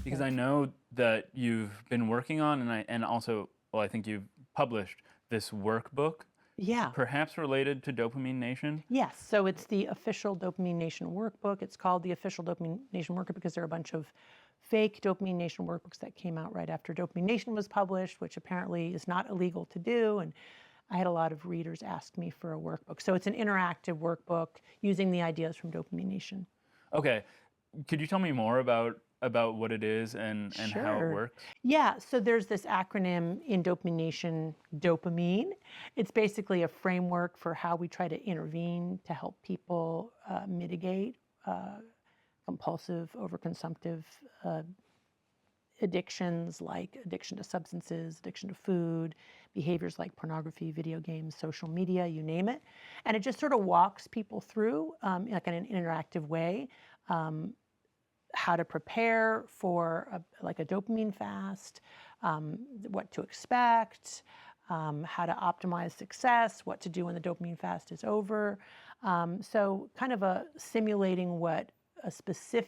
Because I know that you've been working on, and also, well, I think you've published this workbook, Yeah. perhaps related to Dopamine Nation. Yes. So it's the official Dopamine Nation Workbook. It's called the official Dopamine Nation Workbook because there are a bunch of fake Dopamine Nation workbooks that came out right after Dopamine Nation was published, which apparently is not illegal to do. And I had a lot of readers ask me for a workbook. So it's an interactive workbook using the ideas from Dopamine Nation. Okay, could you tell me more about what it is and how it Sure. works? Yeah, so there's this acronym in Dopamine Nation, dopamine. It's basically a framework for how we try to intervene to help people mitigate compulsive, overconsumptive addictions like addiction to substances, addiction to food, behaviors like pornography, video games, social media, you name it. And it just sort of walks people through like in an interactive way. How to prepare for like a dopamine fast, what to expect, how to optimize success, what to do when the dopamine fast is over. So kind of simulating what a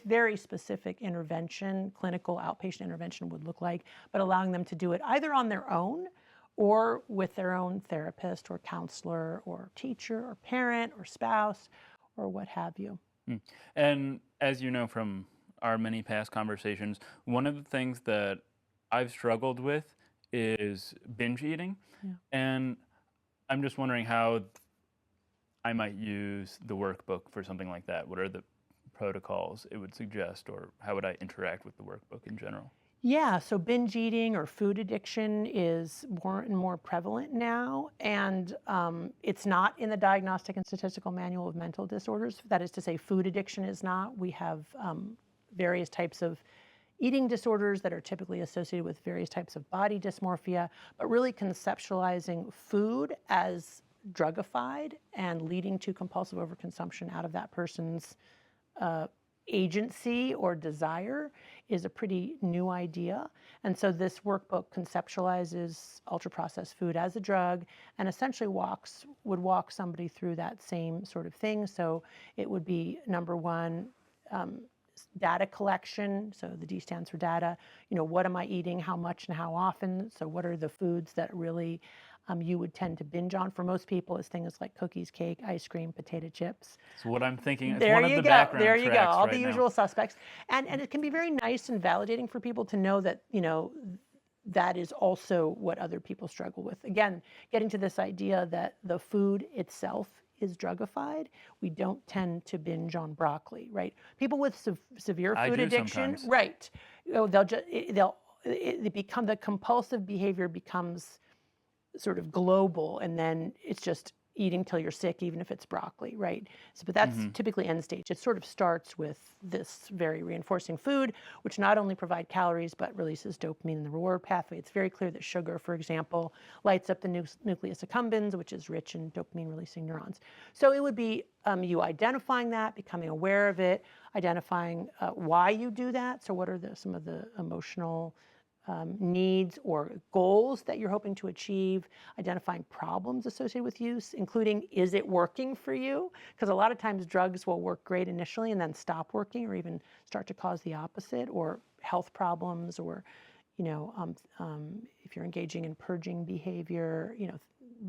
very specific intervention, clinical outpatient intervention would look like, but allowing them to do it either on their own or with their own therapist or counselor or teacher or parent or spouse or what have you. And as you know from our many past conversations, one of the things that I've struggled with is binge eating. Yeah. And I'm just wondering how I might use the workbook for something like that. What are the protocols it would suggest, or how would I interact with the workbook in general? Yeah, so binge eating or food addiction is more and more prevalent now, and it's not in the Diagnostic and Statistical Manual of Mental Disorders. That is to say, food addiction is not. We have various types of eating disorders that are typically associated with various types of body dysmorphia, but really conceptualizing food as drugified and leading to compulsive overconsumption out of that person's agency or desire is a pretty new idea. And so this workbook conceptualizes ultra-processed food as a drug and essentially would walk somebody through that same sort of thing. So it would be, number one, data collection. So the D stands for data. What am I eating, how much and how often? So what are the foods that really you would tend to binge on? For most people, it's things like cookies, cake, ice cream, potato chips. So what I'm thinking is There one of you the go. background There you go. tracks All right the now. usual suspects. And it can be very nice and validating for people to know that, that is also what other people struggle with. Again, getting to this idea that the food itself is drugified. We don't tend to binge on broccoli, right? People with severe food addiction, sometimes. right? The compulsive behavior becomes sort of global, and then it's just eating till you're sick, even if it's broccoli, right? So, but that's typically end stage. It sort of starts with this very reinforcing food, which not only provide calories, but releases dopamine in the reward pathway. It's very clear that sugar, for example, lights up the nucleus accumbens, which is rich in dopamine-releasing neurons. So it would be you identifying that, becoming aware of it, identifying why you do that. So what are some of the emotional needs or goals that you're hoping to achieve, identifying problems associated with use, including, is it working for you? Because a lot of times drugs will work great initially and then stop working or even start to cause the opposite, or health problems, or if you're engaging in purging behavior,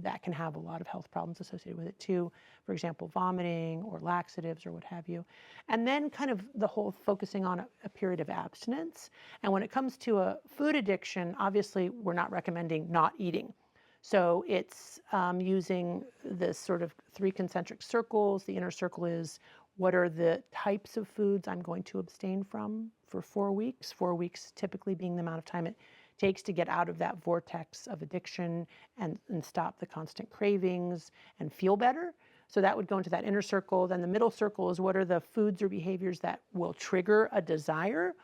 that can have a lot of health problems associated with it too. For example, vomiting or laxatives or what have you. And then kind of the whole focusing on a period of abstinence. And when it comes to a food addiction, obviously we're not recommending not eating. So it's using this sort of 3 concentric circles. The inner circle is, what are the types of foods I'm going to abstain from for 4 weeks? 4 weeks typically being the amount of time it takes to get out of that vortex of addiction and stop the constant cravings and feel better. So that would go into that inner circle. Then the middle circle is, what are the foods or behaviors that will trigger a desire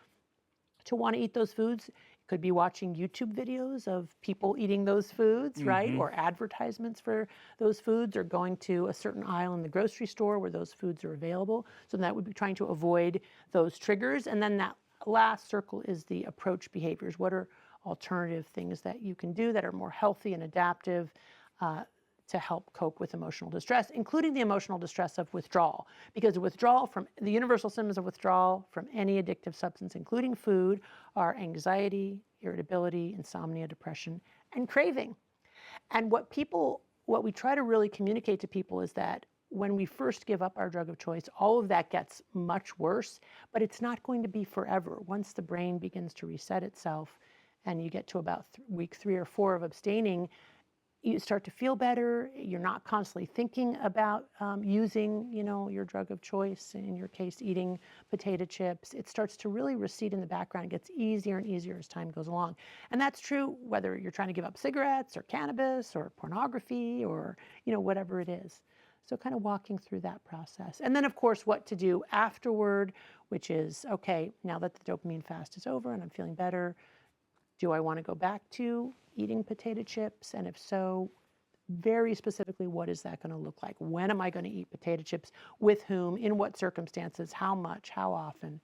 to want to eat those foods? It could be watching YouTube videos of people eating those foods, right? Or advertisements for those foods, or going to a certain aisle in the grocery store where those foods are available. So that would be trying to avoid those triggers. And then that last circle is the approach behaviors. What are alternative things that you can do that are more healthy and adaptive to help cope with emotional distress, including the emotional distress of withdrawal. Because withdrawal from the universal symptoms of withdrawal from any addictive substance, including food, are anxiety, irritability, insomnia, depression, and craving. And what we try to really communicate to people is that when we first give up our drug of choice, all of that gets much worse, but it's not going to be forever. Once the brain begins to reset itself and you get to about week 3 or 4 of abstaining, you start to feel better. You're not constantly thinking about using, your drug of choice, in your case, eating potato chips. It starts to really recede in the background. It gets easier and easier as time goes along. And that's true whether you're trying to give up cigarettes or cannabis or pornography or, whatever it is. So kind of walking through that process. And then, of course, what to do afterward, which is, okay, now that the dopamine fast is over and I'm feeling better, do I want to go back to eating potato chips? And if so, very specifically, what is that going to look like? When am I going to eat potato chips? With whom? In what circumstances? How much? How often?